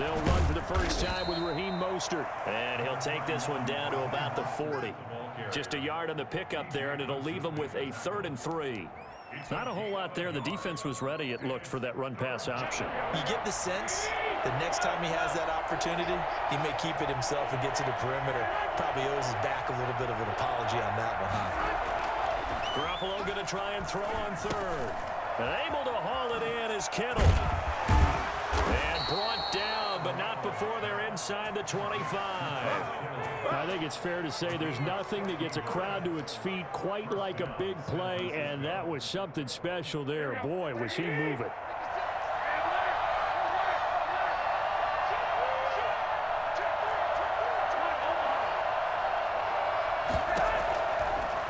They'll run for the first time with Raheem Mostert. And he'll take this one down to about the 40. Just a yard on the pickup there, and it'll leave him with a 3rd and 3. Not a whole lot there. The defense was ready, it looked, for that run-pass option. You get the sense the next time he has that opportunity, he may keep it himself and get to the perimeter. Probably owes his back a little bit of an apology on that one, huh? Garoppolo going to try and throw on 3rd. And able to haul it in is Kittle. And brought down, but not before they're inside the 25. I think it's fair to say there's nothing that gets a crowd to its feet quite like a big play, and that was something special there. Boy, was he moving.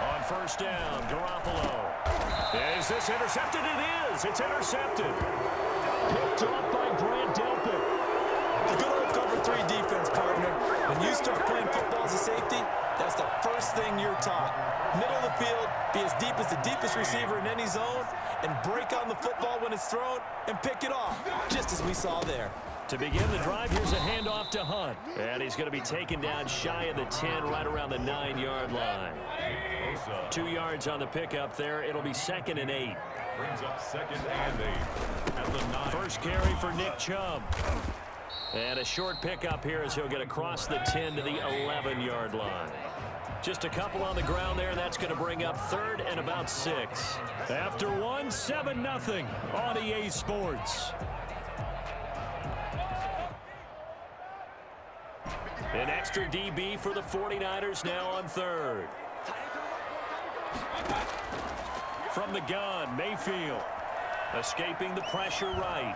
On first down, Garoppolo. Is this intercepted? It is. It's intercepted. Picked off by Grant Delpit. A good old cover 3 defense, partner. When you start playing football as a safety, that's the first thing you're taught. Middle of the field, be as deep as the deepest receiver in any zone, and break on the football when it's thrown and pick it off, just as we saw there. To begin the drive, here's a handoff to Hunt. And he's going to be taken down shy of the 10, right around the 9-yard line. 2 yards on the pickup there. It'll be 2nd and 8. Brings up 2nd and 8 at the 9. First carry for Nick Chubb. And a short pickup here as he'll get across the 10 to the 11-yard line. Just a couple on the ground there, and that's going to bring up 3rd and about 6. After one, 7-0 on EA Sports. An extra DB for the 49ers now on 3rd. From the gun, Mayfield. Escaping the pressure right.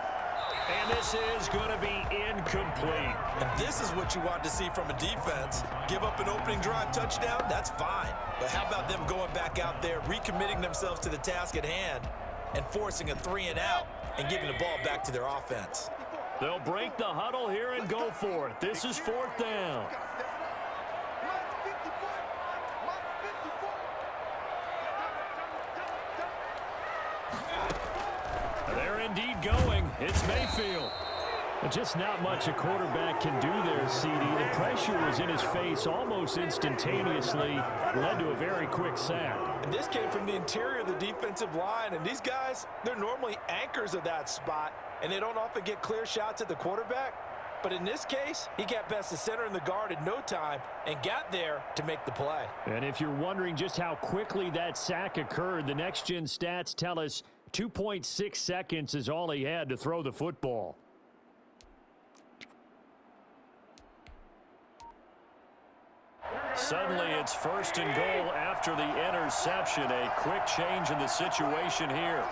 And this is going to be incomplete. And this is what you want to see from a defense. Give up an opening drive touchdown, that's fine. But how about them going back out there, recommitting themselves to the task at hand, and forcing a 3-and-out and giving the ball back to their offense? They'll break the huddle here and go for it. This is 4th down. They're indeed going. It's Mayfield. Just not much a quarterback can do there, CD. The pressure was in his face almost instantaneously. Led to a very quick sack. And this came from the interior of the defensive line. And these guys, they're normally anchors of that spot. And they don't often get clear shots at the quarterback. But in this case, he got past the center and the guard in no time and got there to make the play. And if you're wondering just how quickly that sack occurred, the next-gen stats tell us 2.6 seconds is all he had to throw the football. Suddenly, it's 1st and goal after the interception. A quick change in the situation here.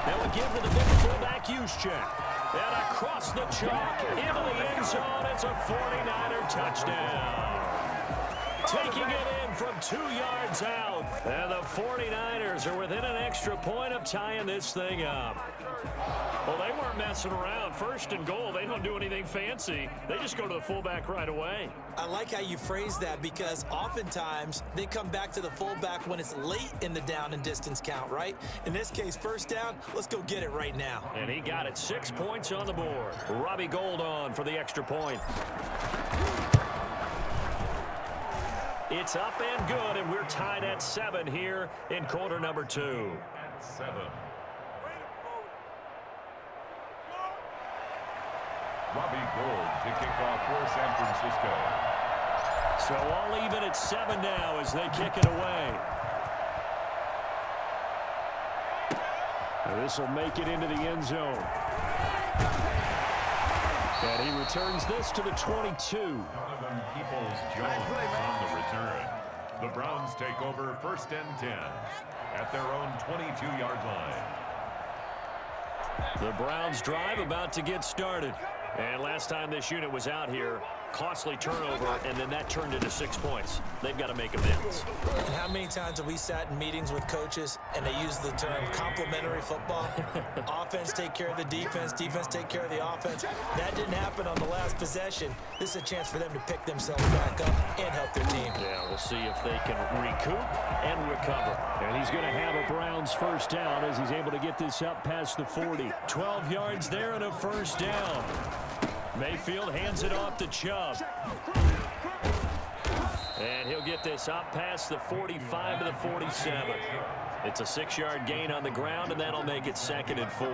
They'll give to the big fullback Juszczyk. And across the chalk, into the end zone, it's a 49er touchdown. Taking it in from 2 yards out. And the 49ers are within an extra point of tying this thing up. Well, they weren't messing around. 1st and goal, they don't do anything fancy. They just go to the fullback right away. I like how you phrase that because oftentimes they come back to the fullback when it's late in the down and distance count, right? In this case, 1st down, let's go get it right now. And he got it. 6 points on the board. Robbie Gould on for the extra point. It's up and good, and we're tied at 7 here in quarter number 2. At 7. Robbie Gould to kick off for San Francisco. So all even at 7 now as they kick it away. This will make it into the end zone. And he returns this to the 22. Donovan Peoples-Jones on the return. The Browns take over 1st and 10 at their own 22-yard line. The Browns drive about to get started. And last time this unit was out here, costly turnover, and then that turned into 6 points. They've got to make amends. And how many times have we sat in meetings with coaches and they use the term complementary football? Offense take care of the defense, defense take care of the offense. That didn't happen on the last possession. This is a chance for them to pick themselves back up and help their team. Yeah, we'll see if they can recoup and recover. And he's going to have a Browns first down as he's able to get this up past the 40. 12 yards there and a first down. Mayfield hands it off to Chubb. And he'll get this up past the 45 to the 47. It's a 6-yard gain on the ground, and that'll make it 2nd and 4.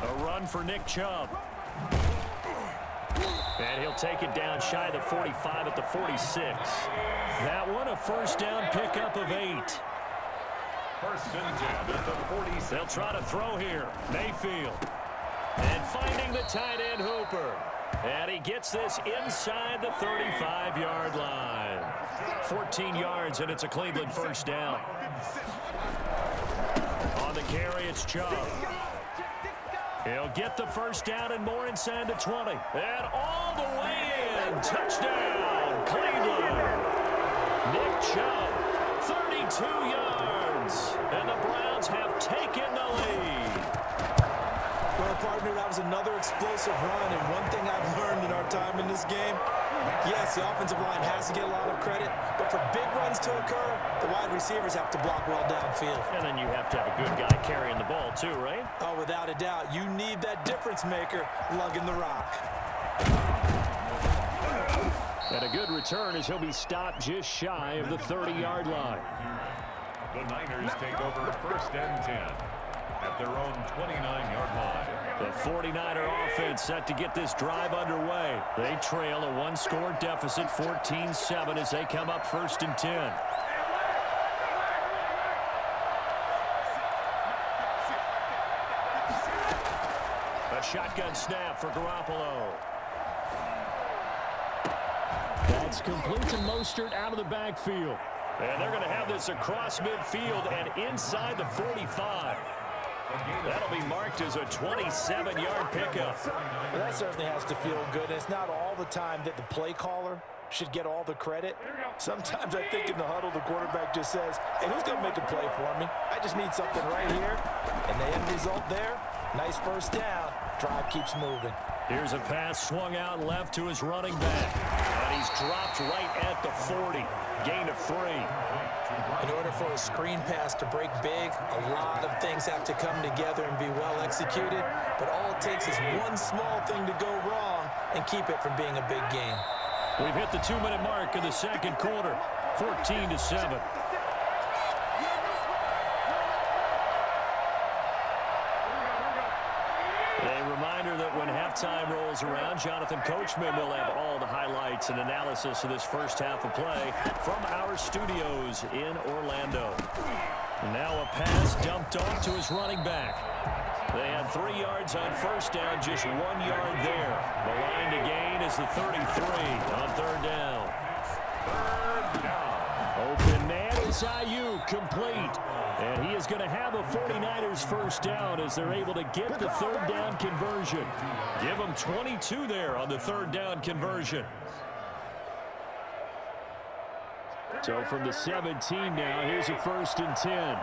A run for Nick Chubb. And he'll take it down shy of the 45 at the 46. That one a first down pickup of 8. First and 10 at the 46. They'll try to throw here. Mayfield. And finding the tight end Hooper. And he gets this inside the 35-yard line. 14 yards, and it's a Cleveland first down. On the carry, it's Chubb. He'll get the first down and more inside the 20. And all the way in. Touchdown, Cleveland. Nick Chubb, 32 yards. And the Browns have taken the lead. Well, partner, that was another explosive run, and one thing I've learned in our time in this game, yes, the offensive line has to get a lot of credit, but for big runs to occur, the wide receivers have to block well downfield. And then you have to have a good guy carrying the ball too, right? Oh, without a doubt. You need that difference maker lugging the rock. And a good return as he'll be stopped just shy of the 30-yard line. The Niners take over first and 10 at their own 29-yard line. The 49er offense set to get this drive underway. They trail a one-score deficit, 14-7, as they come up first and 10. A shotgun snap for Garoppolo. That's complete to Mostert out of the backfield. And they're going to have this across midfield and inside the 45. That'll be marked as a 27-yard pickup. Well, that certainly has to feel good. It's not all the time that the play caller should get all the credit. Sometimes I think in the huddle, the quarterback just says, hey, who's going to make a play for me? I just need something right here. And the end result there, nice first down. Drive keeps moving. Here's a pass swung out left to his running back. And he's dropped right at the 40. Gain of 3. In order for a screen pass to break big, a lot of things have to come together and be well executed. But all it takes is one small thing to go wrong and keep it from being a big game. We've hit the 2-minute mark of the second quarter. 14-7. A reminder that when halftime rolls around, Jonathan Coachman will have all the highlights and analysis of this first half of play from our studios in Orlando. And now a pass dumped off to his running back. They had 3 yards on first down, just 1 yard there. The line to gain is the 33 on third down. Open man is Ayuk, complete. And he is going to have a 49ers first down as they're able to get the third down conversion. Give them 22 there on the third down conversion. So from the 17 now, here's a first and 10.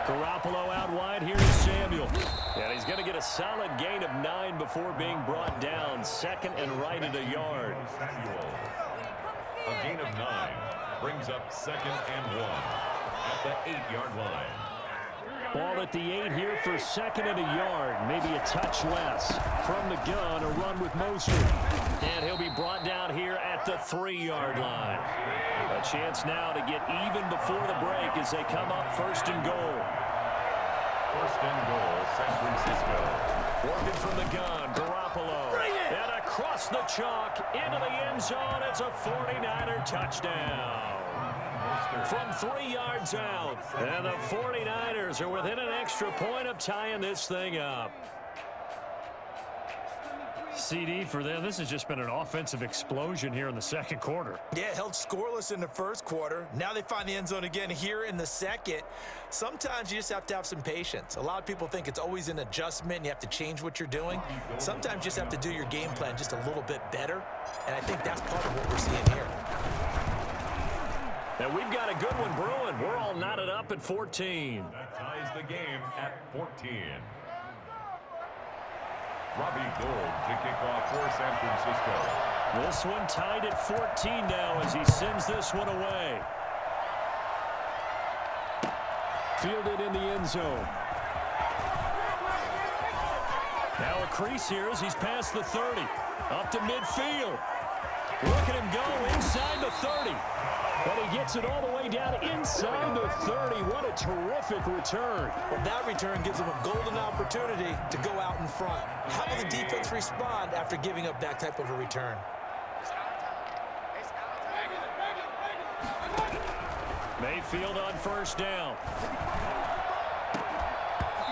Garoppolo out wide. Here is Samuel. And he's going to get a solid gain of 9 before being brought down. Second and right at a yard. A gain of 9 brings up 2nd and 1 at the 8-yard line. Ball at the 8 here for 2nd and a yard. Maybe a touch less. From the gun, a run with Mostert. And he'll be brought down here at the 3-yard line. A chance now to get even before the break as they come up first and goal. First and goal, San Francisco. Working from the gun, Garoppolo. And across the chalk, into the end zone, it's a 49er touchdown. From 3 yards out, and the 49ers are within an extra point of tying this thing up. CD, for them, this has just been an offensive explosion here in the second quarter. Yeah, held scoreless in the first quarter. Now they find the end zone again here in the second. Sometimes you just have to have some patience. A lot of people think it's always an adjustment. You have to change what you're doing. Sometimes you just have to do your game plan just a little bit better, and I think that's part of what we're seeing here. And we've got a good one brewing. We're all knotted up at 14. That ties the game at 14. Robbie Gould to kick off for San Francisco. This one tied at 14 now as he sends this one away. Fielded in the end zone. Now a crease here as he's past the 30. Up to midfield. Look at him go inside the 30. But he gets it all the way down inside the 30. What a terrific return. Well, that return gives them a golden opportunity to go out in front. How will the defense respond after giving up that type of a return? Mayfield on first down.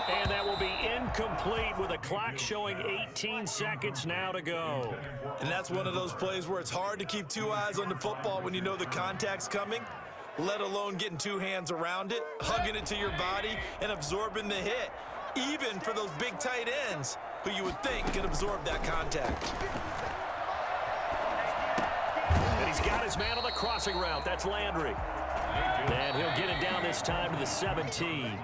And that will be incomplete with a clock showing 18 seconds now to go. And that's one of those plays where it's hard to keep two eyes on the football when you know the contact's coming, let alone getting two hands around it, hugging it to your body, and absorbing the hit, even for those big tight ends who you would think can absorb that contact. And he's got his man on the crossing route. That's Landry. And he'll get it down this time to the 17.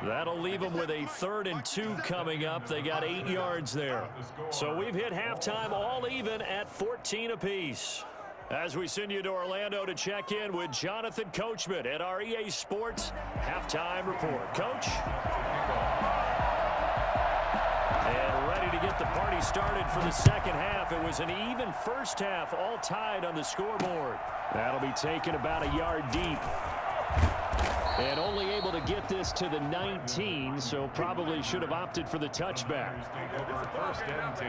That'll leave them with a 3rd and 2 coming up. They got 8 yards there. So we've hit halftime all even at 14 apiece. As we send you to Orlando to check in with Jonathan Coachman at our EA Sports Halftime Report. Coach? And ready to get the party started for the second half. It was an even first half, all tied on the scoreboard. That'll be taken about a yard deep. And only able to get this to the 19, so probably should have opted for the touchback. Take over 1st and 10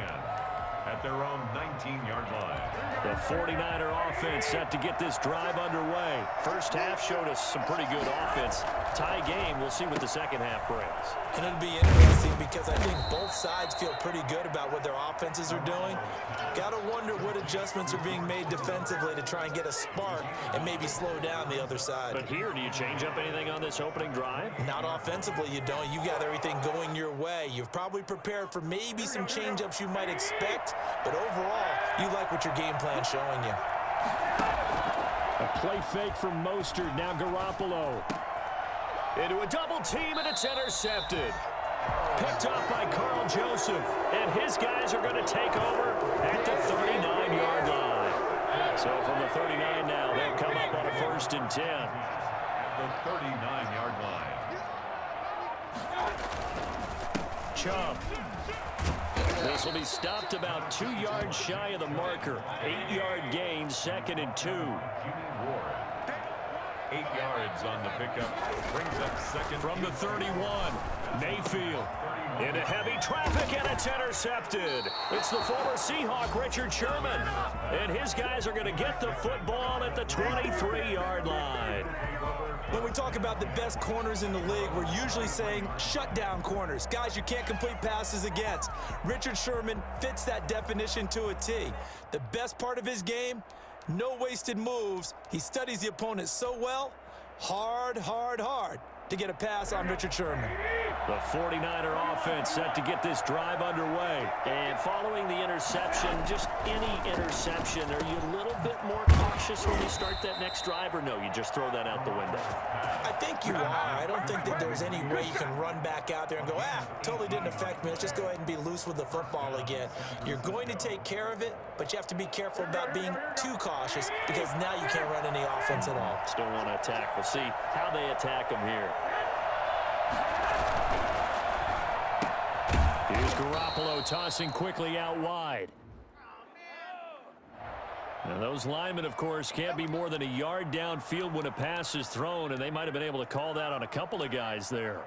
at their own 19-yard line. The 49er offense set to get this drive underway. First half showed us some pretty good offense. Tie game, we'll see what the second half brings. And it'll be interesting because I think both sides feel pretty good about what their offenses are doing. Got to wonder what adjustments are being made defensively to try and get a spark and maybe slow down the other side. But here, do you change up anything on this opening drive? Not offensively, you don't. You got everything going your way. You've probably prepared for maybe some change-ups you might expect, but overall, you like what your game plan's showing you. A play fake from Mostert, now Garoppolo. Into a double team, and it's intercepted. Picked off by Carl Joseph, and his guys are going to take over at the 39-yard line. So from the 39 now, they'll come up on a 1st and 10. At the 39-yard line. Chubb. This will be stopped about 2 yards shy of the marker. 8-yard gain, 2nd and 2. Jimmy Ward. 8 yards on the pickup. Brings up 2nd. From the 31, Mayfield. Into heavy traffic, and it's intercepted. It's the former Seahawk, Richard Sherman. And his guys are going to get the football at the 23-yard line. When we talk about the best corners in the league, we're usually saying shutdown corners, guys you can't complete passes against. Richard Sherman fits that definition to a T. The best part of his game, no wasted moves. He studies the opponent so well, hard to get a pass on Richard Sherman. The 49er offense set to get this drive underway. And following the interception, just any interception, are you a little bit more cautious when you start that next drive, or no, you just throw that out the window? I think you are. I don't think that there's any way you can run back out there and go, totally didn't affect me. Let's just go ahead and be loose with the football again. You're going to take care of it, but you have to be careful about being too cautious because now you can't run any offense at all. Still want to attack. We'll see how they attack them here. Here's Garoppolo tossing quickly out wide. Now those linemen, of course, can't be more than a yard downfield when a pass is thrown, and they might have been able to call that on a couple of guys there.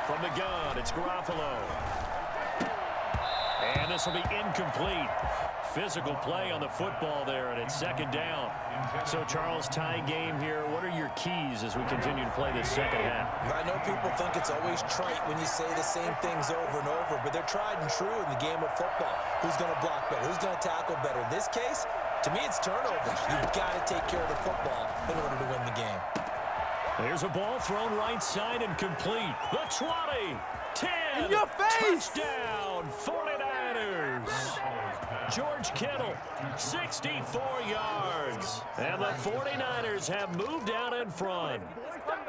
From the gun, it's Garoppolo. And this will be incomplete. Physical play on the football there, and it's second down. So, Charles, tie game here. What are your keys as we continue to play this second half? I know people think it's always trite when you say the same things over and over, but they're tried and true in the game of football. Who's going to block better? Who's going to tackle better? In this case, to me, it's turnovers. You've got to take care of the football in order to win the game. Here's a ball thrown right side and complete. The 20, 10, in your face! Touchdown, 49ers. George Kittle, 64 yards. And the 49ers have moved out in front.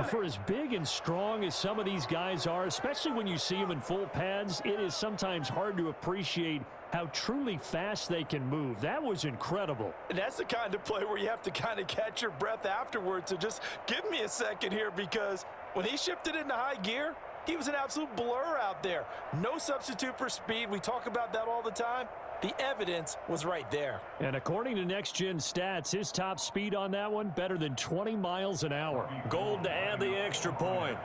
For as big and strong as some of these guys are, especially when you see them in full pads, it is sometimes hard to appreciate how truly fast they can move. That was incredible. And that's the kind of play where you have to kind of catch your breath afterwards. So just give me a second here, because when he shifted into high gear, he was an absolute blur out there. No substitute for speed. We talk about that all the time. The evidence was right there. And according to Next Gen Stats, his top speed on that one, better than 20 miles an hour. Gold to add the extra point.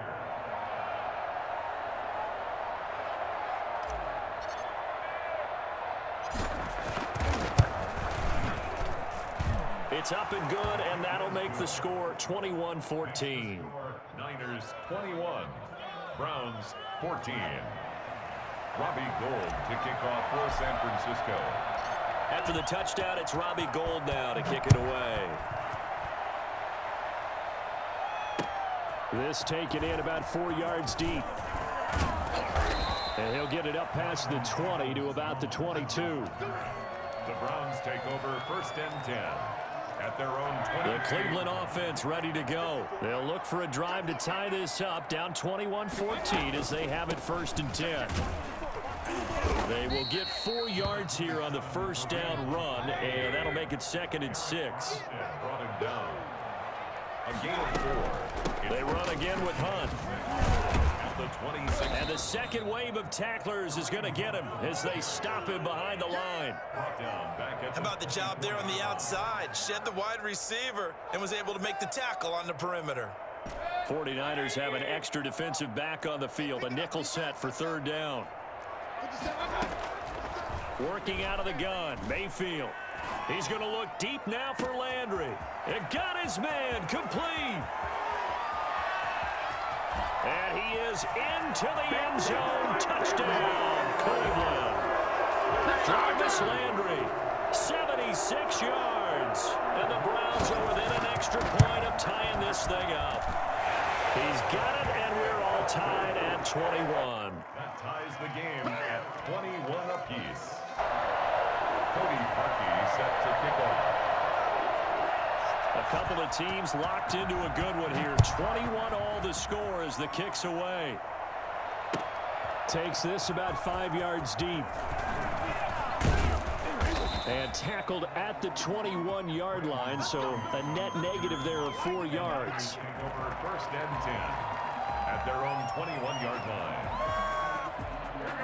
It's up and good, and that'll make the score 21-14. Niners 21, Browns 14. Robbie Gould to kick off for San Francisco. After the touchdown, it's Robbie Gould now to kick it away. This taken in about 4 yards deep. And he'll get it up past the 20 to about the 22. The Browns take over first and 10 at their own 20. The Cleveland offense ready to go. They'll look for a drive to tie this up, down 21-14 as they have it first and 10. They will get 4 yards here on the first down run, and that'll make it second and 6. Brought him down. A gain of 4. They run again with Hunt. At the 26. And the second wave of tacklers is going to get him as they stop him behind the line. Brought down back at How about the job there on the outside? Shed the wide receiver and was able to make the tackle on the perimeter. 49ers have an extra defensive back on the field, a nickel set for third down. Working out of the gun, Mayfield. He's going to look deep now for Landry. It got his man complete. And he is into the end zone. Touchdown, Cleveland. Jarvis Landry, 76 yards. And the Browns are within an extra point of tying this thing up. He's got it, and we're all tied at 21. That ties the game at 21 apiece. Cody Parkey set to kick off. A couple of teams locked into a good one here. 21 all the score as the kick's away. Takes this about 5 yards deep. And tackled at the 21-yard line, so a net negative there of 4 yards. Take over first and 10 at their own 21-yard line.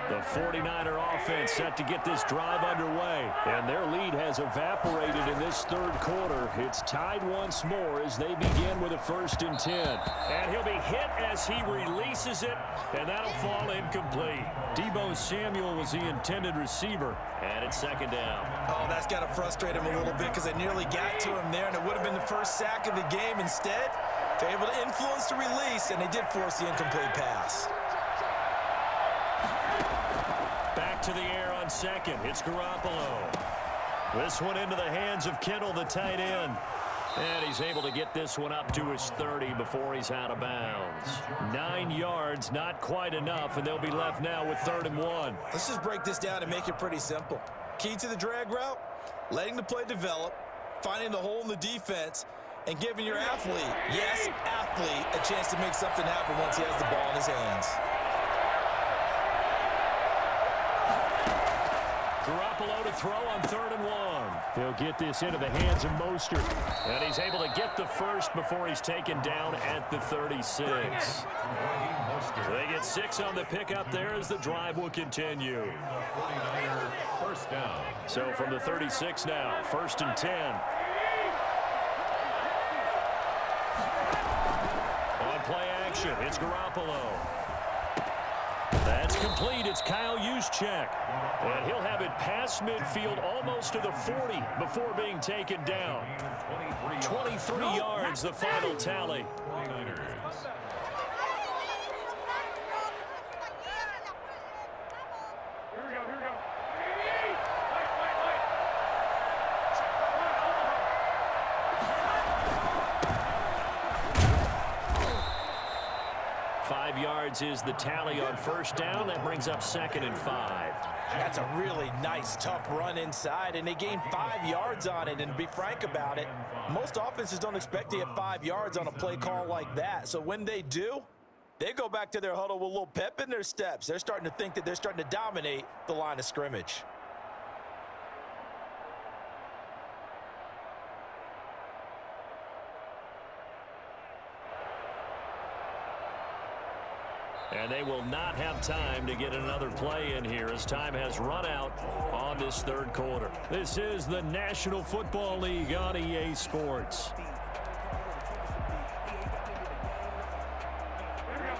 The 49er offense set to get this drive underway. And their lead has evaporated in this third quarter. It's tied once more as they begin with a first and 10. And he'll be hit as he releases it, and that'll fall incomplete. Deebo Samuel was the intended receiver, and it's second down. Oh, that's got to frustrate him a little bit because they nearly got to him there, and it would have been the first sack of the game. Instead, they're able to influence the release, and they did force the incomplete pass. Back to the air on second. It's Garoppolo. This one into the hands of Kittle, the tight end. And he's able to get this one up to his 30 before he's out of bounds. 9 yards, not quite enough, and they'll be left now with 3rd and 1. Let's just break this down and make it pretty simple. Key to the drag route, letting the play develop, finding the hole in the defense, and giving your athlete, yes, athlete, a chance to make something happen once he has the ball in his hands. Garoppolo to throw on 3rd and 1. He'll get this into the hands of Mostert. And he's able to get the first before he's taken down at the 36. They get 6 on the pickup there as the drive will continue. 49er first down. So from the 36 now, 1st and 10. On play action, it's Garoppolo. It's complete. It's Kyle Juszczyk. And he'll have it past midfield almost to the 40 before being taken down. 23 yards, the final tally. 49ers. Here we go. 5 yards is the tally on first down. That brings up 2nd and 5. That's a really nice, tough run inside, and they gained 5 yards on it. And to be frank about it, most offenses don't expect to get 5 yards on a play call like that. So when they do, they go back to their huddle with a little pep in their steps. They're starting to think that they're starting to dominate the line of scrimmage. And they will not have time to get another play in here as time has run out on this third quarter. This is the National Football League on EA Sports.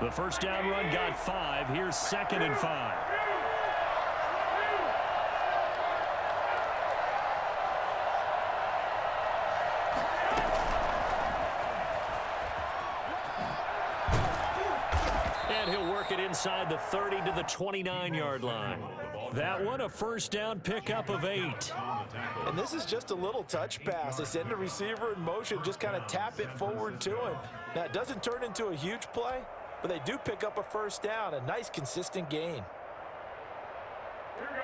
The first down run got 5. Here's 2nd and 5. Inside the 30 to the 29-yard line. That one a first down pickup of 8. And this is just a little touch pass. They send the receiver in motion, just kind of tap it forward to him. Now, it doesn't turn into a huge play, but they do pick up a first down, a nice, consistent gain. Here we go.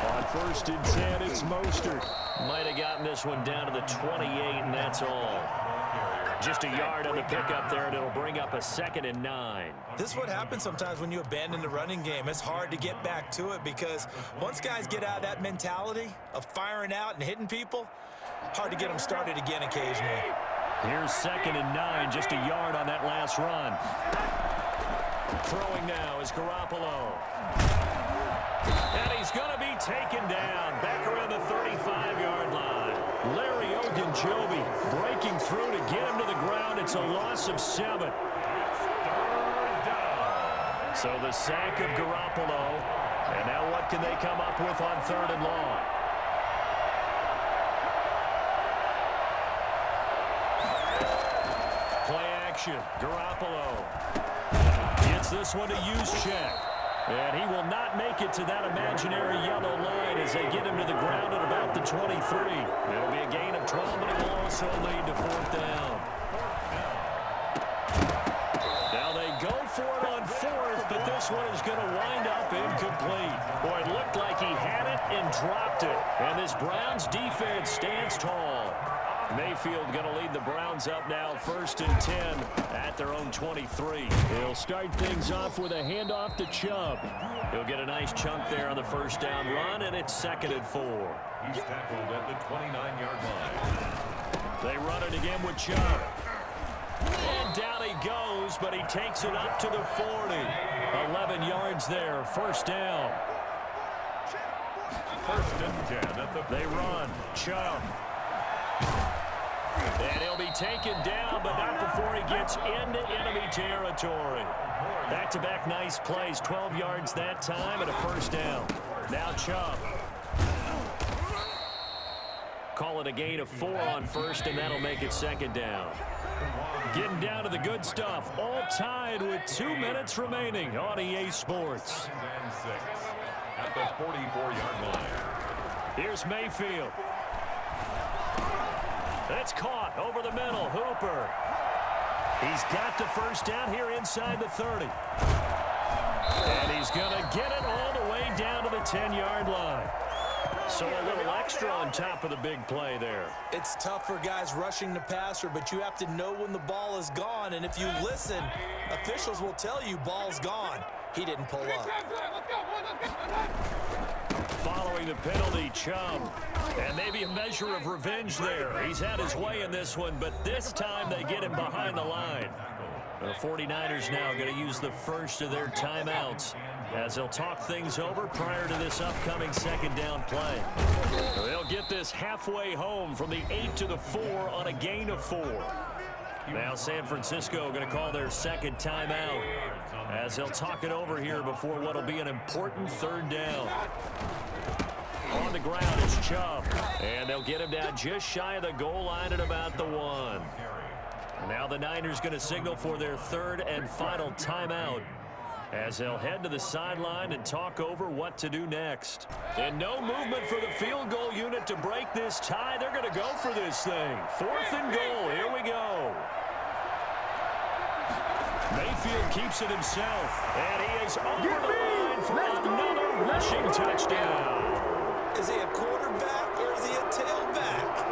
On 1st and 10, it's Mostert. Might have gotten this one down to the 28, and that's all. Just a yard on the pickup there, and it'll bring up a 2nd and 9. This is what happens sometimes when you abandon the running game. It's hard to get back to it because once guys get out of that mentality of firing out and hitting people, hard to get them started again occasionally. Here's 2nd and 9, just a yard on that last run. Throwing now is Garoppolo. And he's going to be taken down back around the 35-yard line. Larry Ogunjobi breaking through to get him to the ground. It's a loss of 7. So the sack of Garoppolo. And now what can they come up with on 3rd and long? Play action. Garoppolo gets this one to Juszczyk. And he will not make it to that imaginary yellow line as they get him to the ground at about the 23. It'll be a gain of 12, but it will also lead to 4th down. Now they go for it on 4th, but this one is going to wind up incomplete. Boy, it looked like he had it and dropped it. And this Browns defense stands tall. Mayfield going to lead the Browns up now 1st and 10 at their own 23. He'll start things off with a handoff to Chubb. He'll get a nice chunk there on the first down run, and it's 2nd and 4. He's tackled at the 29-yard line. They run it again with Chubb. And down he goes, but he takes it up to the 40. 11 yards there, first down. 1st and 10 at the 40. They run. Chubb. And he'll be taken down, but not before he gets into enemy territory. Back-to-back nice plays, 12 yards that time and a first down. Now Chubb. Call it a gain of 4 on 1st, and that'll make it 2nd down. Getting down to the good stuff, all tied with 2 minutes remaining on EA Sports. 2nd and 6 at the 44-yard line. Here's Mayfield. That's caught over the middle. Hooper. He's got the first down here inside the 30. And he's going to get it all the way down to the 10-yard line. So a little extra on top of the big play there. It's tough for guys rushing the passer, but you have to know when the ball is gone. And if you listen, officials will tell you ball's gone. He didn't pull up. Following the penalty, Chubb. And maybe a measure of revenge there. He's had his way in this one, but this time they get him behind the line. The 49ers now going to use the first of their timeouts as they'll talk things over prior to this upcoming 2nd down play. They'll get this halfway home from the 8 to the 4 on a gain of 4. Now San Francisco going to call their second timeout as they'll talk it over here before what will be an important third down. On the ground is Chubb, and they'll get him down just shy of the goal line at about the 1. Now the Niners going to signal for their third and final timeout as they'll head to the sideline and talk over what to do next. And no movement for the field goal unit to break this tie. They're going to go for this thing. 4th and goal. Here we go. Mayfield keeps it himself, and he is over the line for another rushing touchdown. Is he a quarterback or is he a tailback?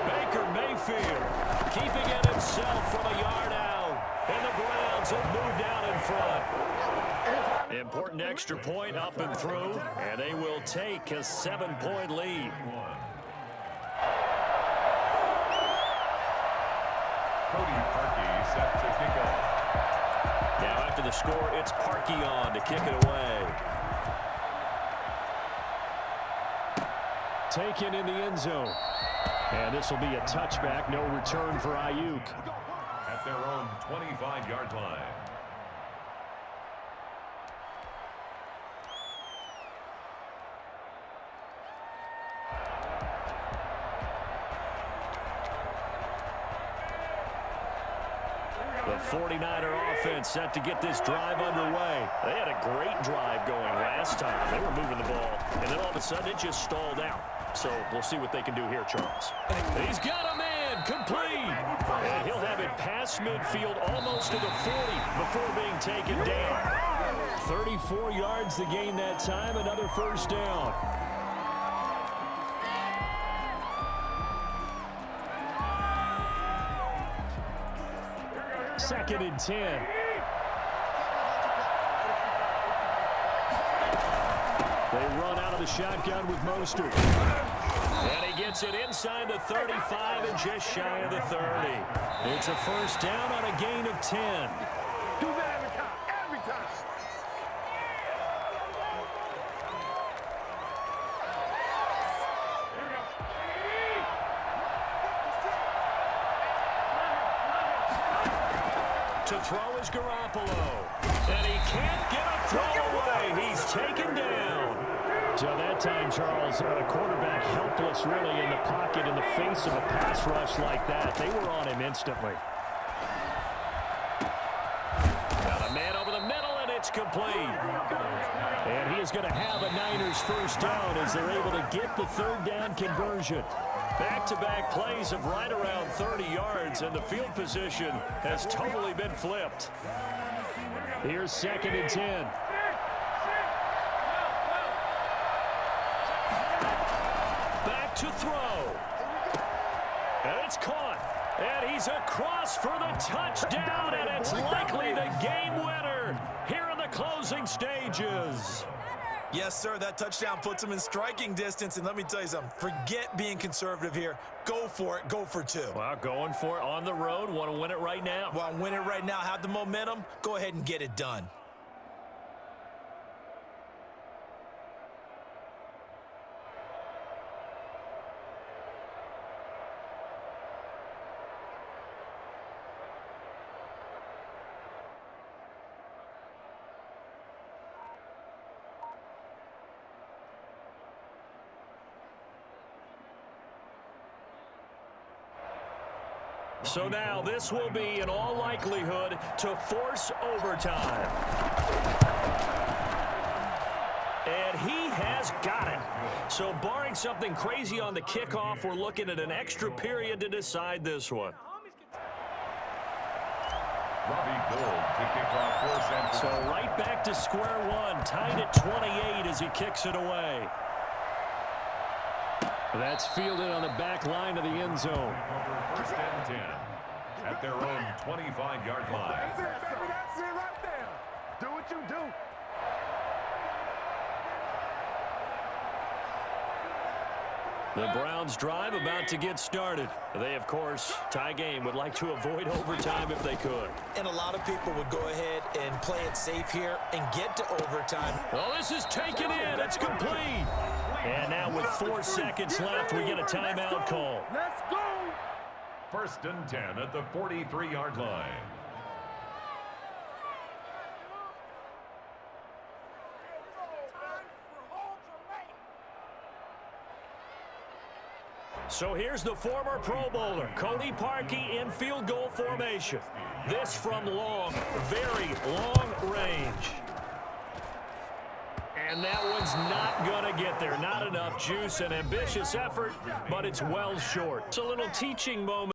Baker Mayfield keeping it himself from a yard out, and the Browns have moved out in front. Important extra point up and through, and they will take a 7-point lead. Cody Parkey set to kick off. Now after the score, it's Parkey on to kick it away. Taken in the end zone. And this will be a touchback, no return for Ayuk. At their own 25-yard line. The 49er offense set to get this drive underway. They had a great drive going last time. They were moving the ball, and then all of a sudden it just stalled out. So we'll see what they can do here, Charles. He's got a man, complete. And he'll have it past midfield almost to the 40 before being taken down. 34 yards to gain that time, another first down. Second and 10. They run out of the shotgun with Mostert. And he gets it inside the 35 and just shy of the 30. It's a first down on a gain of 10. Do that every time. Every time. To throw is Garoppolo. And he can't get a throw away. He's taken down. So that time, Charles, a quarterback helpless really in the pocket in the face of a pass rush like that. They were on him instantly. Got a man over the middle, and it's complete. And he is going to have a Niners first down as they're able to get the third down conversion. Back-to-back plays of right around 30 yards, and the field position has totally been flipped. Here's second and 10. Back to throw. And it's caught. And he's across for the touchdown, and it's likely the game winner here in the closing stages. Yes, sir, that touchdown puts him in striking distance, and let me tell you something, forget being conservative here. Go for it, go for two. Well, going for it on the road, want to win it right now. Want to win it right now, have the momentum, go ahead and get it done. So now this will be, in all likelihood, to force overtime. And he has got it. So barring something crazy on the kickoff, we're looking at an extra period to decide this one. Robbie Gould to kick off for San Francisco. So right back to square one, tied at 28 as he kicks it away. That's fielded on the back line of the end zone. First and 10 at their own 25-yard line. That's it, baby. That's it right there. Do what you do. The Browns drive about to get started. They, of course, tie game, would like to avoid overtime if they could. And a lot of people would go ahead and play it safe here and get to overtime. Well, this is taken in. It's complete. And now with 4 seconds left, we get a timeout call. Let's go. First and 10 at the 43-yard line. So here's the former Pro Bowler, Cody Parkey, in field goal formation. This from long, very long range. And that one's not going to get there. Not enough juice, and ambitious effort, but it's well short. It's a little teaching moment.